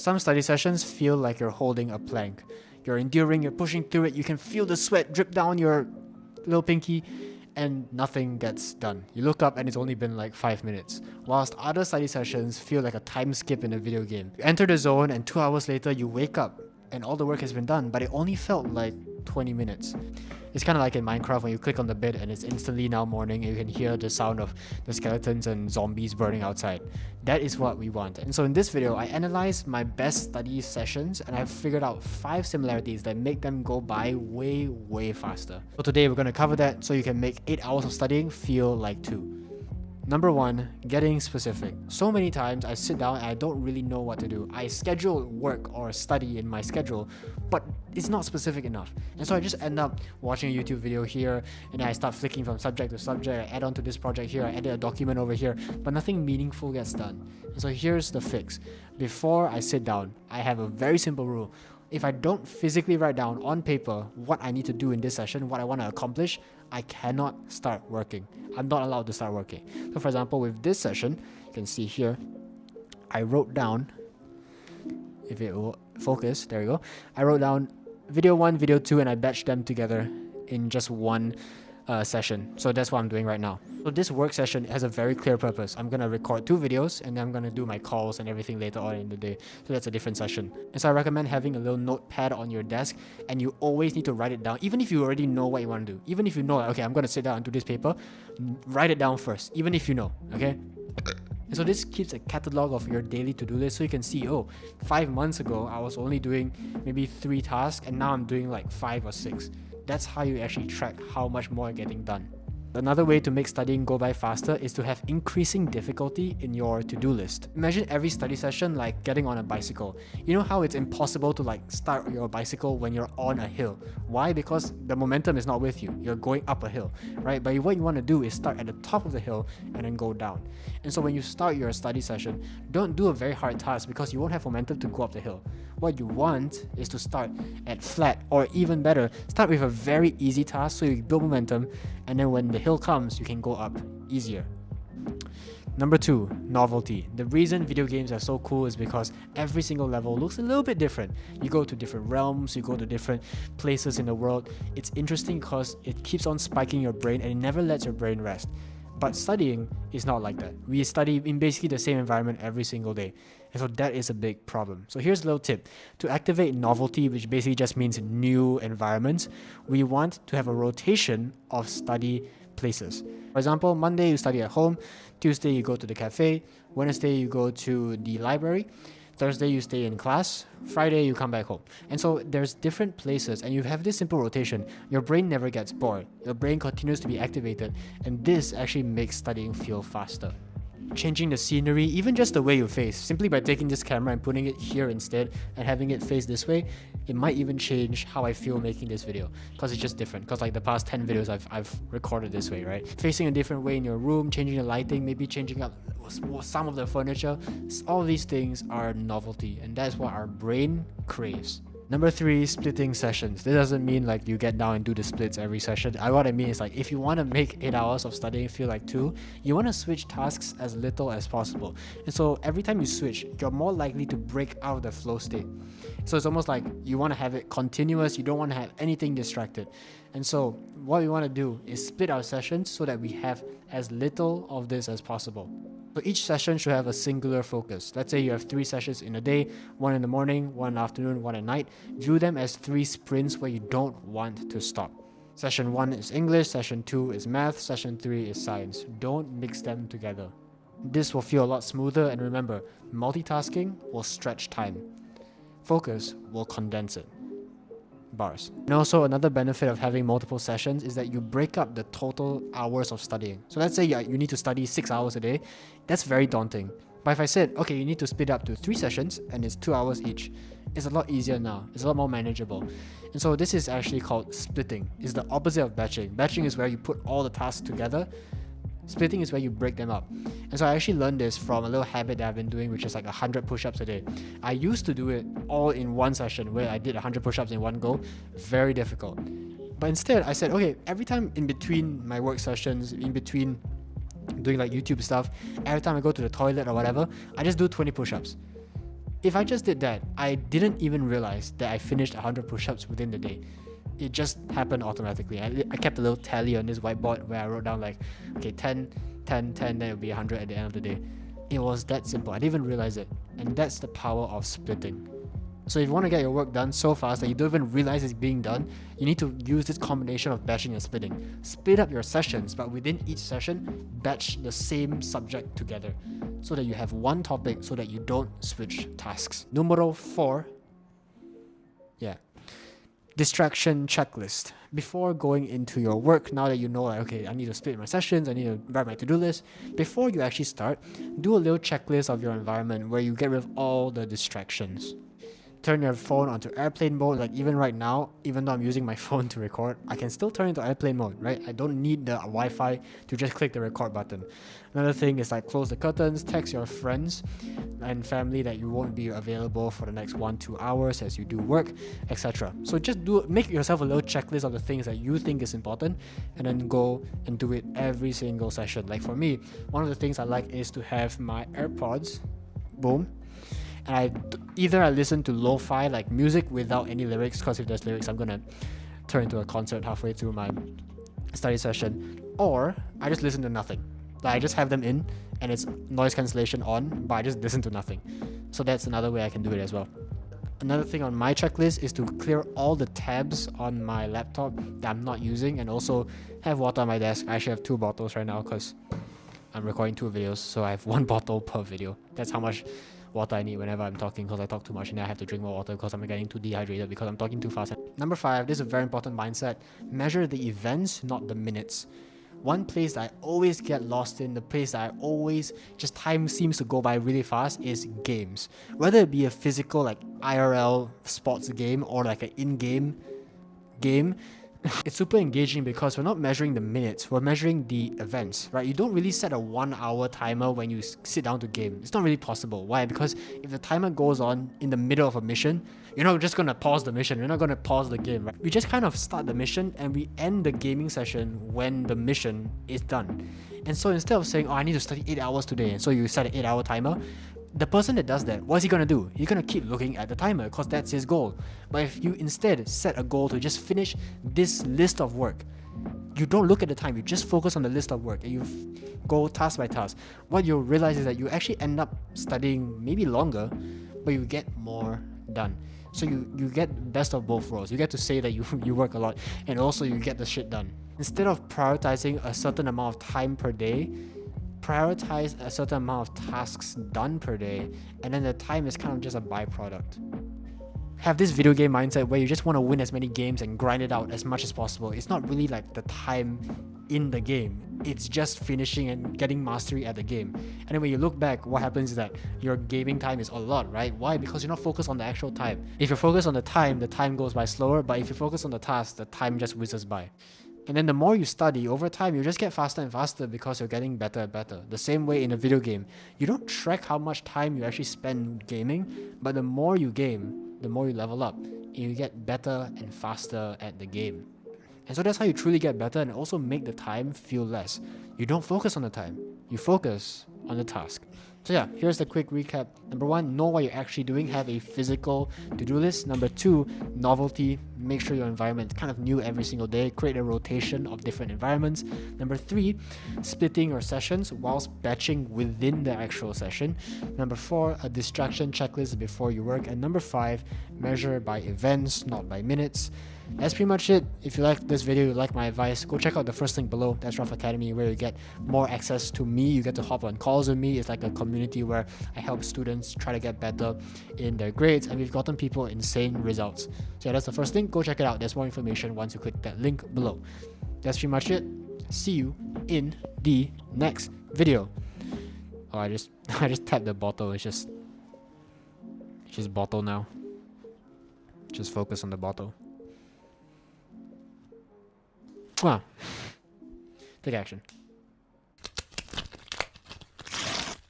Some study sessions feel like you're holding a plank. You're enduring, you're pushing through it, you can feel the sweat drip down your little pinky, and nothing gets done. You look up and it's only been like 5 minutes. Whilst other study sessions feel like a time skip in a video game. You enter the zone and 2 hours later you wake up and all the work has been done, but it only felt like 20 minutes. It's kind of like in Minecraft when you click on the bed and it's instantly now morning and you can hear the sound of the skeletons and zombies burning outside. That is what we want. And so in this video, I analyzed my best study sessions and I've figured out 5 similarities that make them go by way faster. So today we're going to cover that so you can make 8 hours of studying feel like 2. Number 1, getting specific. So many times I sit down and I don't really know what to do. I schedule work or study in my schedule, but it's not specific enough. And so I just end up watching a YouTube video here, and then I start flicking from subject to subject. I add on to this project here, I edit a document over here, but nothing meaningful gets done. And so here's the fix. Before I sit down, I have a very simple rule. If I don't physically write down on paper what I need to do in this session, what I want to accomplish, I cannot start working. I'm not allowed to start working. So for example, with this session, you can see here, I wrote down, if it will focus, there you go. I wrote down video 1, video 2, and I batched them together in just one session. So that's what I'm doing right now. So this work session has a very clear purpose. I'm going to record 2 videos and then I'm going to do my calls and everything later on in the day. So that's a different session. And so I recommend having a little notepad on your desk, and you always need to write it down. Even if you already know what you want to do, even if you know, okay, I'm going to sit down and do this paper, write it down first, even if you know, okay? And so this keeps a catalog of your daily to-do list so you can see, oh, 5 months ago, I was only doing maybe 3 tasks and now I'm doing like 5 or 6. That's how you actually track how much more you're getting done. Another way to make studying go by faster is to have increasing difficulty in your to-do list. Imagine every study session like getting on a bicycle. You know how it's impossible to like start your bicycle when you're on a hill. Why? Because the momentum is not with you. You're going up a hill, right? But what you want to do is start at the top of the hill and then go down. And so when you start your study session, don't do a very hard task because you won't have momentum to go up the hill. What you want is to start at flat, or even better, start with a very easy task so you build momentum, and then when the hill comes, you can go up easier. Number 2, novelty. The reason video games are so cool is because every single level looks a little bit different. You go to different realms, you go to different places in the world. It's interesting because it keeps on spiking your brain and it never lets your brain rest. But studying is not like that. We study in basically the same environment every single day. And so that is a big problem. So here's a little tip. To activate novelty, which basically just means new environments, we want to have a rotation of study places. For example, Monday you study at home, Tuesday you go to the cafe, Wednesday you go to the library, Thursday you stay in class, Friday you come back home. And so there's different places and you have this simple rotation. Your brain never gets bored. Your brain continues to be activated, and this actually makes studying feel faster. Changing the scenery, even just the way you face, simply by taking this camera and putting it here instead and having it face this way, it might even change how I feel making this video, because it's just different. Because like the past 10 videos I've recorded this way, right? Facing a different way in your room, changing the lighting, maybe changing up some of the furniture, all these things are novelty, and that's what our brain craves. Number 3, splitting sessions. This doesn't mean like you get down and do the splits every session. What I mean is like if you want to make 8 hours of studying feel like 2, you want to switch tasks as little as possible. And so every time you switch, you're more likely to break out of the flow state. So it's almost like you want to have it continuous. You don't want to have anything distracted. And so what we want to do is split our sessions so that we have as little of this as possible. So each session should have a singular focus. Let's say you have 3 sessions in a day, 1 in the morning, 1 in the afternoon, 1 at night. View them as 3 sprints where you don't want to stop. Session 1 is English, session 2 is math, session 3 is science. Don't mix them together. This will feel a lot smoother, and remember, multitasking will stretch time. Focus will condense it. Bars. And also another benefit of having multiple sessions is that you break up the total hours of studying. So let's say you need to study 6 hours a day. That's very daunting. But if I said, okay, you need to split up to 3 sessions and it's 2 hours each, it's a lot easier now. It's a lot more manageable. And so this is actually called splitting. It's the opposite of batching. Batching is where you put all the tasks together. Splitting is where you break them up. And so I actually learned this from a little habit that I've been doing, which is like 100 push-ups a day. I used to do it all in one session where I did 100 push-ups in one go. Very difficult. But instead, I said, okay, every time in between my work sessions, in between doing like YouTube stuff, every time I go to the toilet or whatever, I just do 20 push-ups. If I just did that, I didn't even realize that I finished 100 push-ups within the day. It just happened automatically. I kept a little tally on this whiteboard where I wrote down like, okay, 10, 10, 10, then it would be 100 at the end of the day. It was that simple. I didn't even realize it. And that's the power of splitting. So if you want to get your work done so fast that you don't even realize it's being done, you need to use this combination of batching and splitting. Split up your sessions, but within each session, batch the same subject together so that you have one topic so that you don't switch tasks. Numero 4. Distraction checklist. Before going into your work, now that you know, like, okay, I need to split my sessions, I need to write my to-do list, before you actually start, do a little checklist of your environment where you get rid of all the distractions. Turn your phone onto airplane mode. Like even right now, even though I'm using my phone to record, I can still turn into airplane mode, right? I don't need the Wi-Fi to just click the record button. Another thing is like close the curtains, text your friends and family that you won't be available for the next 1-2 hours as you do work, etc. So just make yourself a little checklist of the things that you think is important, and then go and do it every single session. Like for me, one of the things I like is to have my AirPods, boom, and either I listen to lo-fi, like music without any lyrics, because if there's lyrics, I'm gonna turn into a concert halfway through my study session, or I just listen to nothing. Like I just have them in, and it's noise cancellation on, but I just listen to nothing. So that's another way I can do it as well. Another thing on my checklist is to clear all the tabs on my laptop that I'm not using, and also have water on my desk. I actually have 2 bottles right now because I'm recording 2 videos, so I have 1 bottle per video. That's how much water I need whenever I'm talking, because I talk too much and then I have to drink more water because I'm getting too dehydrated because I'm talking too fast. Number 5, this is a very important mindset. Measure the events, not the minutes. One place that I always get lost in, the place that I always just time seems to go by really fast, is games. Whether it be a physical like IRL sports game or like an in-game game, it's super engaging because we're not measuring the minutes, we're measuring the events, right? You don't really set a 1-hour timer when you sit down to game. It's not really possible. Why? Because if the timer goes on in the middle of a mission, you're not just gonna pause the mission, you're not gonna pause the game, right? We just kind of start the mission and we end the gaming session when the mission is done. And so instead of saying, oh, I need to study 8 hours today, and so you set an 8-hour timer, the person that does that, what's he gonna do? He's gonna keep looking at the timer because that's his goal. But if you instead set a goal to just finish this list of work, you don't look at the time, you just focus on the list of work and you go task by task. What you'll realize is that you actually end up studying maybe longer, but you get more done. So you get best of both worlds. You get to say that you work a lot, and also you get the shit done. Instead of prioritizing a certain amount of time per day, prioritize a certain amount of tasks done per day, and then the time is kind of just a byproduct. Have this video game mindset where you just want to win as many games and grind it out as much as possible. It's not really like the time in the game, it's just finishing and getting mastery at the game. And then when you look back, what happens is that your gaming time is a lot, right? Why? Because you're not focused on the actual time. If you're focused on the time goes by slower, but if you focus on the task, the time just whizzes by. And then the more you study, over time, you just get faster and faster because you're getting better and better. The same way in a video game. You don't track how much time you actually spend gaming, but the more you game, the more you level up. And you get better and faster at the game. And so that's how you truly get better and also make the time feel less. You don't focus on the time. You focus on the task. So yeah, here's the quick recap. Number 1, know what you're actually doing. Have a physical to-do list. Number 2, novelty. Make sure your environment is kind of new every single day. Create a rotation of different environments. Number 3, splitting your sessions whilst batching within the actual session. Number 4, a distraction checklist before you work. And number 5, measure by events, not by minutes. That's pretty much it. If you like this video, you like my advice, go check out the first link below. That's Ruff Academy, where you get more access to me. You get to hop on calls with me. It's like a community where I help students try to get better in their grades, and we've gotten people insane results. So yeah, that's the first link. Go check it out. There's more information once you click that link below. That's pretty much it. See you in the next video. Oh, I just tapped the bottle. It's just bottle now. Just focus on the bottle. Wow. Take action.